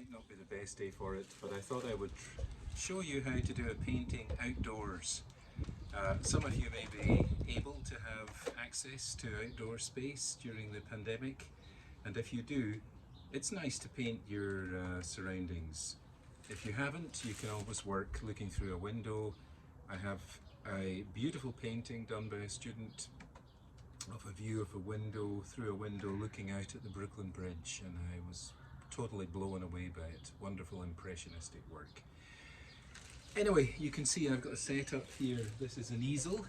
might not be the best day for it, but I thought I would show you how to do a painting outdoors. Some of you may be able to have access to outdoor space during the pandemic, and if you do, it's nice to paint your surroundings. If you haven't, you can always work looking through a window. I have a beautiful painting done by a student of a view of a window, through a window looking out at the Brooklyn Bridge, and I was totally blown away by it. Wonderful impressionistic work. Anyway, you can see I've got a setup here. This is an easel.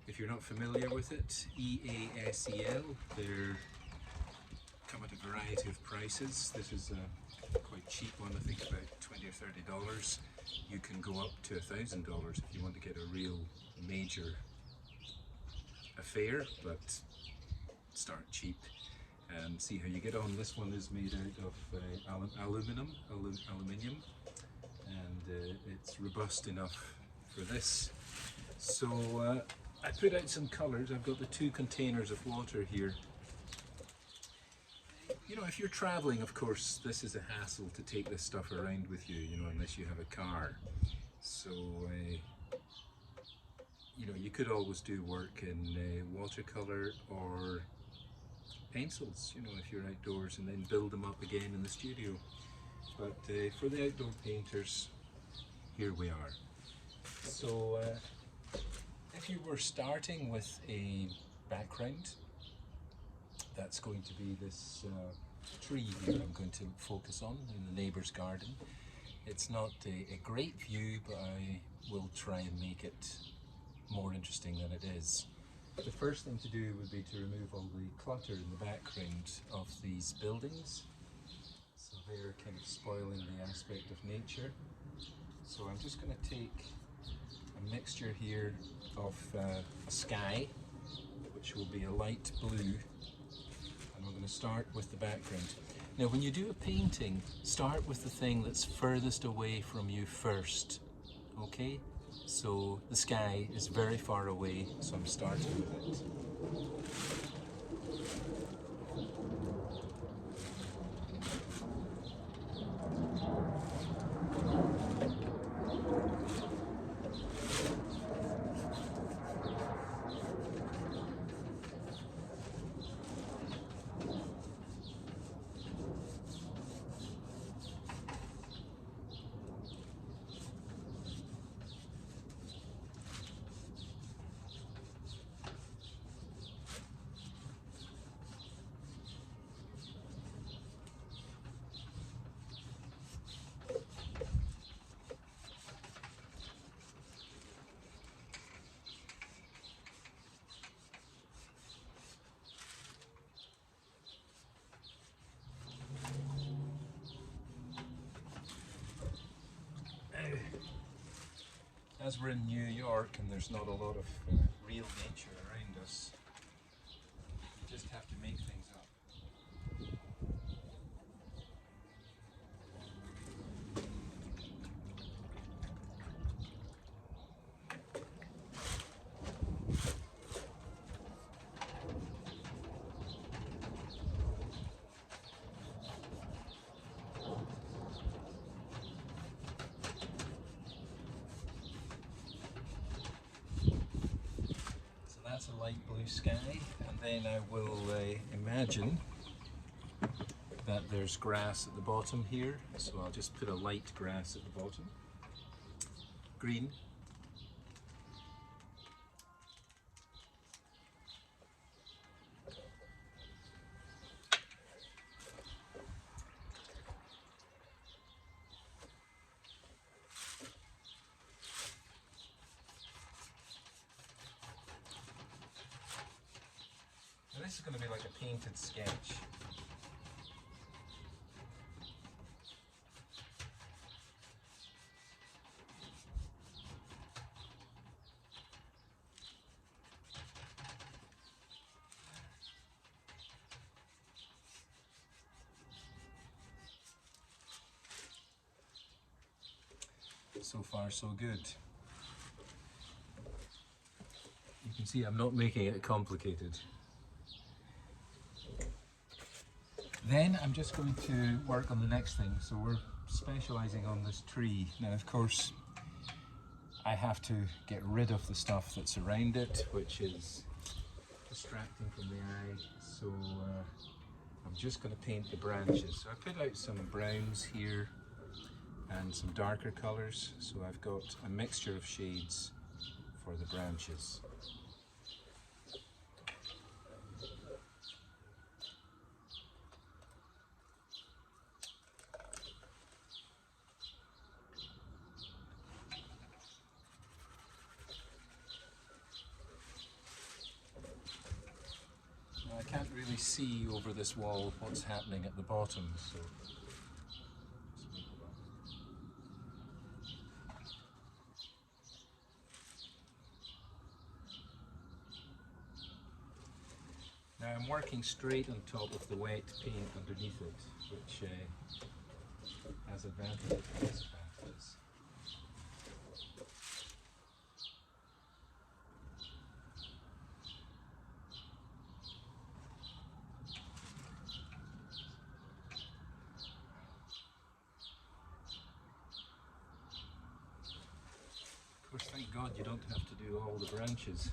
If you're not familiar with it, EASEL, they're come at a variety of prices. This is a quite cheap one, I think about $20 or $30. You can go up to $1,000 if you want to get a real major affair, but start cheap and see how you get on. This one is made out of aluminium, and it's robust enough for this. So I put out some colours. I've got the 2 containers of water here. You know, if you're travelling, of course, this is a hassle to take this stuff around with you, you know, unless you have a car. So, you know, you could always do work in watercolour or pencils, you know, if you're outdoors, and then build them up again in the studio. But for the outdoor painters, here we are. So, if you were starting with a background, that's going to be this tree here I'm going to focus on in the neighbour's garden. It's not a great view, but I will try and make it more interesting than it is. The first thing to do would be to remove all the clutter in the background of these buildings. So they're kind of spoiling the aspect of nature. So I'm just going to take a mixture here of a sky, which will be a light blue. And we're going to start with the background. Now when you do a painting, start with the thing that's furthest away from you first, okay? So the sky is very far away, so I'm starting with it. As we're in New York and there's not a lot of real nature around us, you just have to make things up. That's a light blue sky, and then I will imagine that there's grass at the bottom here, so I'll just put a light grass at the bottom. Green. This is going to be like a painted sketch. So far, so good. You can see I'm not making it complicated. Then I'm just going to work on the next thing. So we're specializing on this tree. Now, of course, I have to get rid of the stuff that's around it, which is distracting from the eye. So I'm just going to paint the branches. So I put out some browns here and some darker colors. So I've got a mixture of shades for the branches. I can't really see over this wall what's happening at the bottom, so now I'm working straight on top of the wet paint underneath it, which has advantages and disadvantages. Of course, thank God you don't have to do all the branches.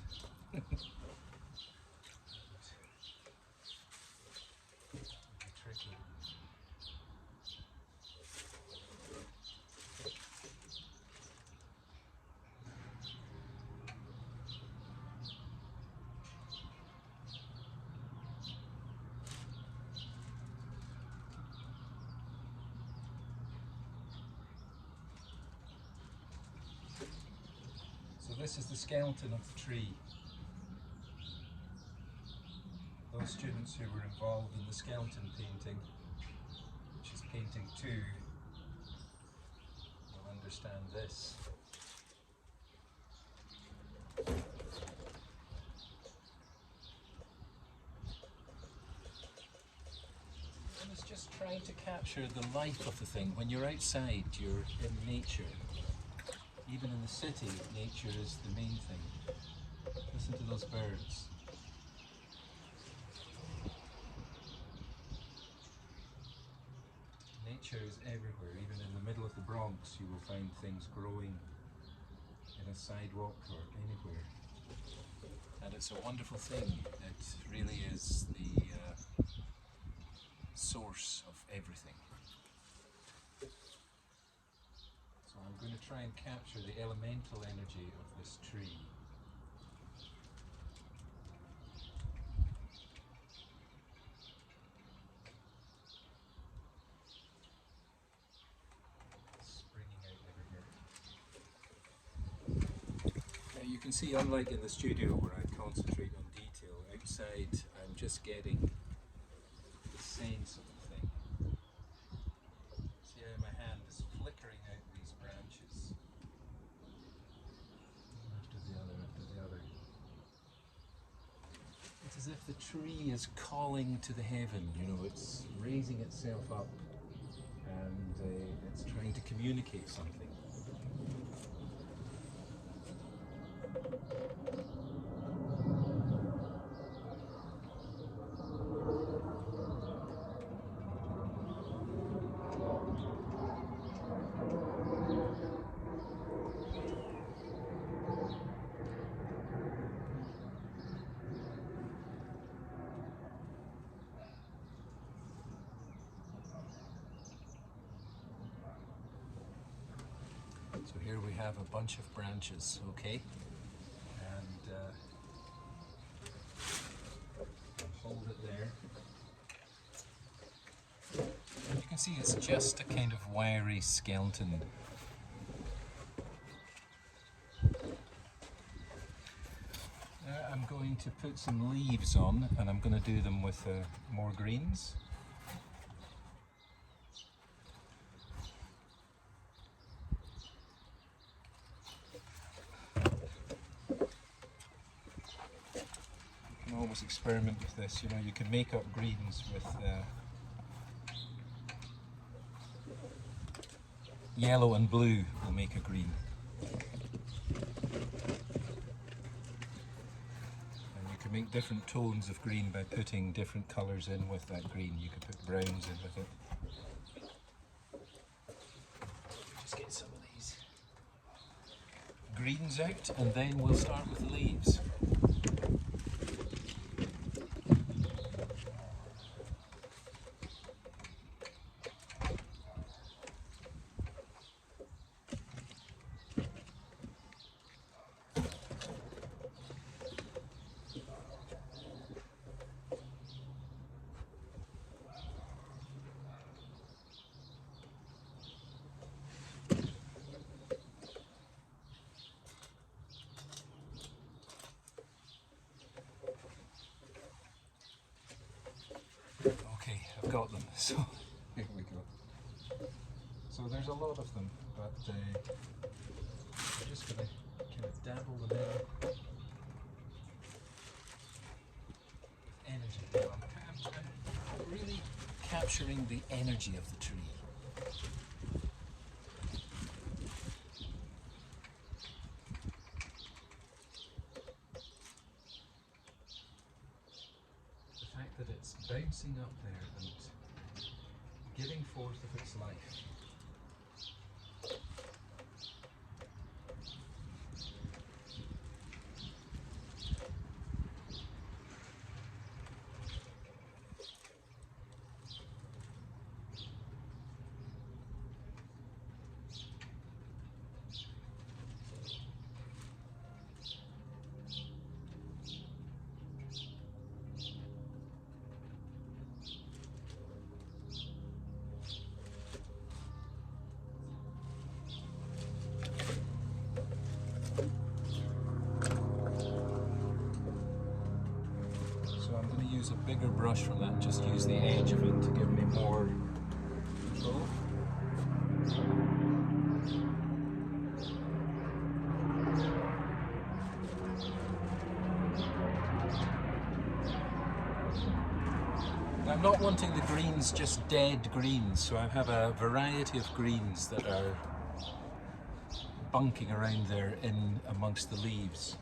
So this is the skeleton of the tree. Those students who were involved in the skeleton painting, which is painting 2, will understand this. And it's just trying to capture the life of the thing. When you're outside, you're in nature. Even in the city, nature is the main thing. Listen to those birds. Nature is everywhere. Even in the middle of the Bronx, you will find things growing in a sidewalk or anywhere. And it's a wonderful thing. It really is the source of everything. So I'm going to try and capture the elemental energy of this tree. You can see, unlike in the studio where I concentrate on detail, outside I'm just getting the sense of the thing. See how my hand is flickering out these branches. After the other, after the other. It's as if the tree is calling to the heaven, you know, it's raising itself up and it's trying to communicate something. So here we have a bunch of branches, okay? And hold it there. And you can see it's just a kind of wiry skeleton. Now I'm going to put some leaves on, and I'm going to do them with more greens. Always experiment with this, you know, you can make up greens with yellow and blue will make a green. And you can make different tones of green by putting different colours in with that green. You could put browns in with it. Just get some of these greens out and then we'll start with the leaves. Okay, I've got them, so here we go. So there's a lot of them, but I'm just going to kind of dabble them in. Energy. I'm really capturing the energy of the tree. The fact that it's bouncing up there and giving forth of its life. Use a bigger brush from that and just use the edge of it to give me more control. I'm not wanting the greens just dead greens, so I have a variety of greens that are bunking around there in amongst the leaves.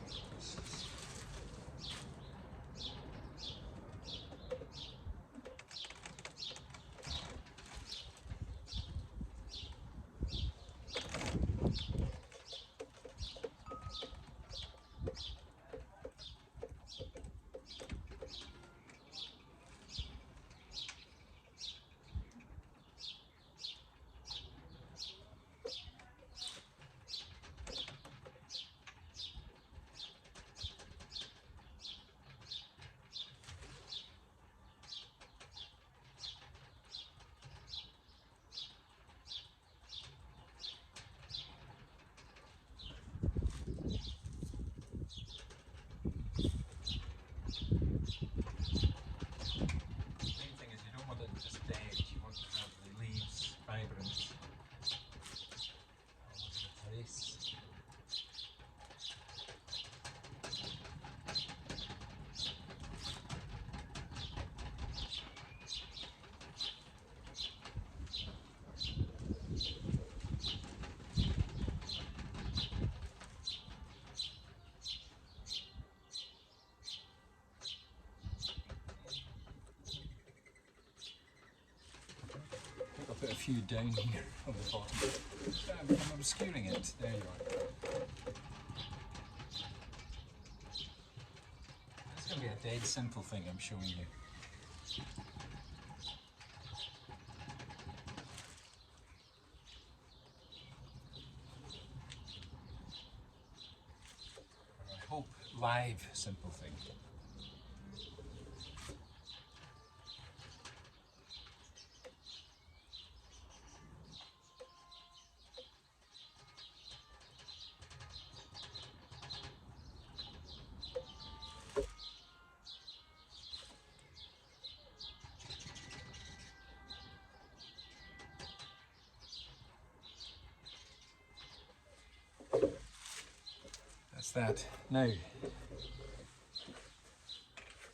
Put a few down here on the bottom. I'm obscuring it. There you are. It's going to be a dead simple thing I'm showing you. I hope live simple thing. That. Now,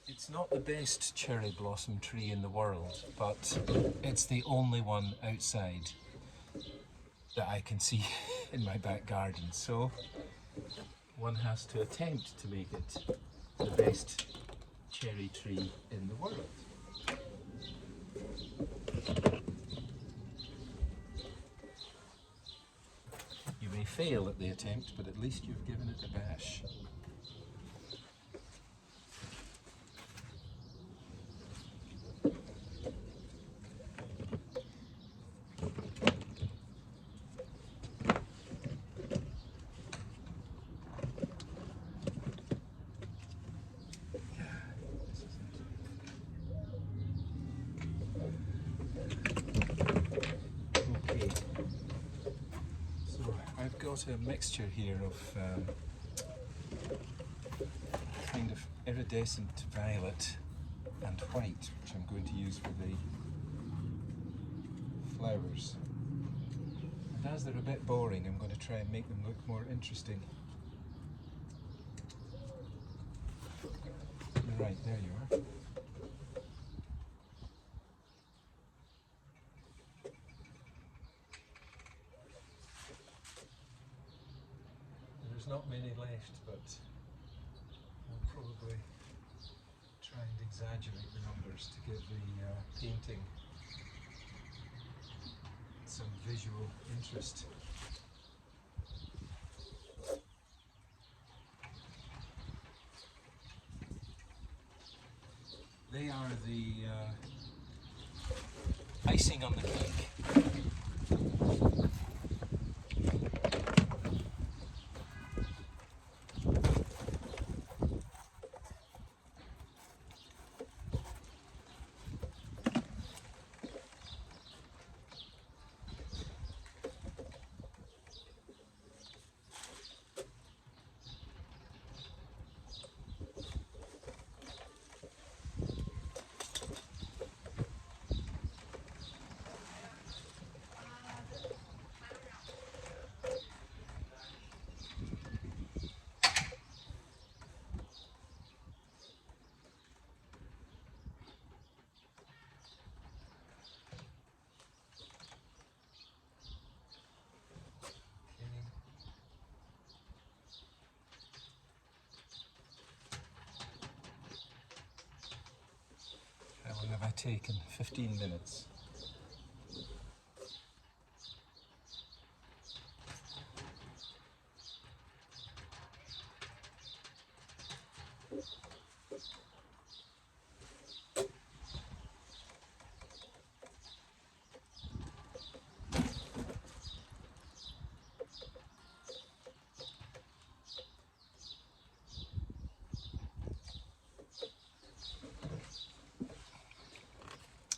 it's not the best cherry blossom tree in the world, but it's the only one outside that I can see in my back garden, so one has to attempt to make it the best cherry tree in the world. You may fail at the attempt, but at least you've given it a bash. Okay, so I've got a mixture here of kind of iridescent violet and white, which I'm going to use for the flowers. And as they're a bit boring, I'm going to try and make them look more interesting. Right, there you are. There's not many left, but I'll probably try and exaggerate the numbers to give the painting some visual interest. They are the icing on the cake. How long have I taken? 15 minutes.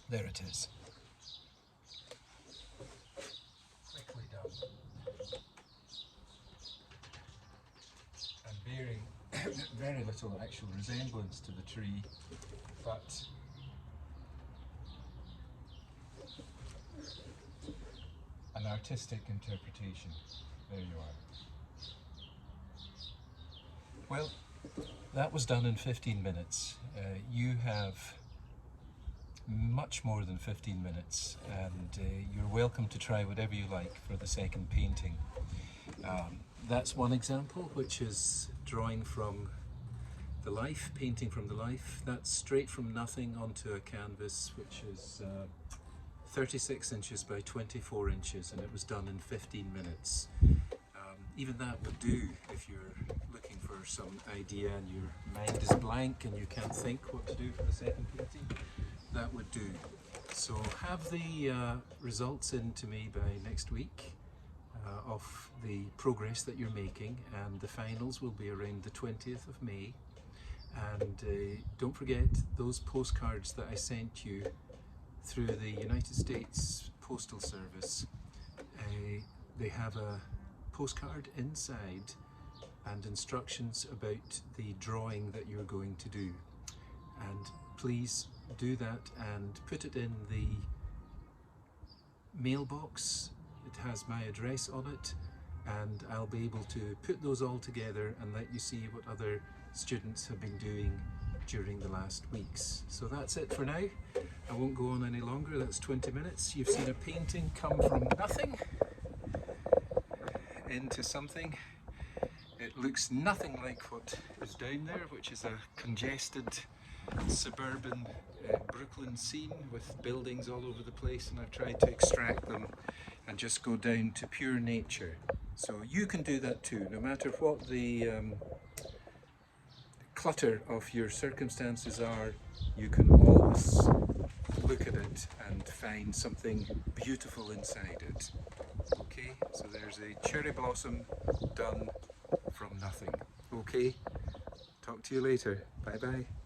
There it is. Quickly done. And bearing very little actual resemblance to the tree, but an artistic interpretation. There you are. Well, that was done in 15 minutes. You have much more than 15 minutes, and you're welcome to try whatever you like for the second painting. That's one example, which is drawing from the life, painting from the life. That's straight from nothing onto a canvas, which is 36 inches by 24 inches, and it was done in 15 minutes. Even that would do if you're looking for some idea and your mind is blank and you can't think what to do for the second painting. That would do. So have the results in to me by next week of the progress that you're making, and the finals will be around the 20th of May. And don't forget those postcards that I sent you through the United States Postal Service. They have a postcard inside and instructions about the drawing that you're going to do. And please do that and put it in the mailbox. It has my address on it, and I'll be able to put those all together and let you see what other students have been doing during the last weeks. So that's it for now. I won't go on any longer. That's 20 minutes. You've seen a painting come from nothing into something. It looks nothing like what is down there, which is a congested suburban Brooklyn scene with buildings all over the place, and I've tried to extract them and just go down to pure nature. So you can do that too, no matter what the clutter of your circumstances are. You can always look at it and find something beautiful inside it. Okay, so there's a cherry blossom done from nothing. Okay, talk to you later. Bye bye.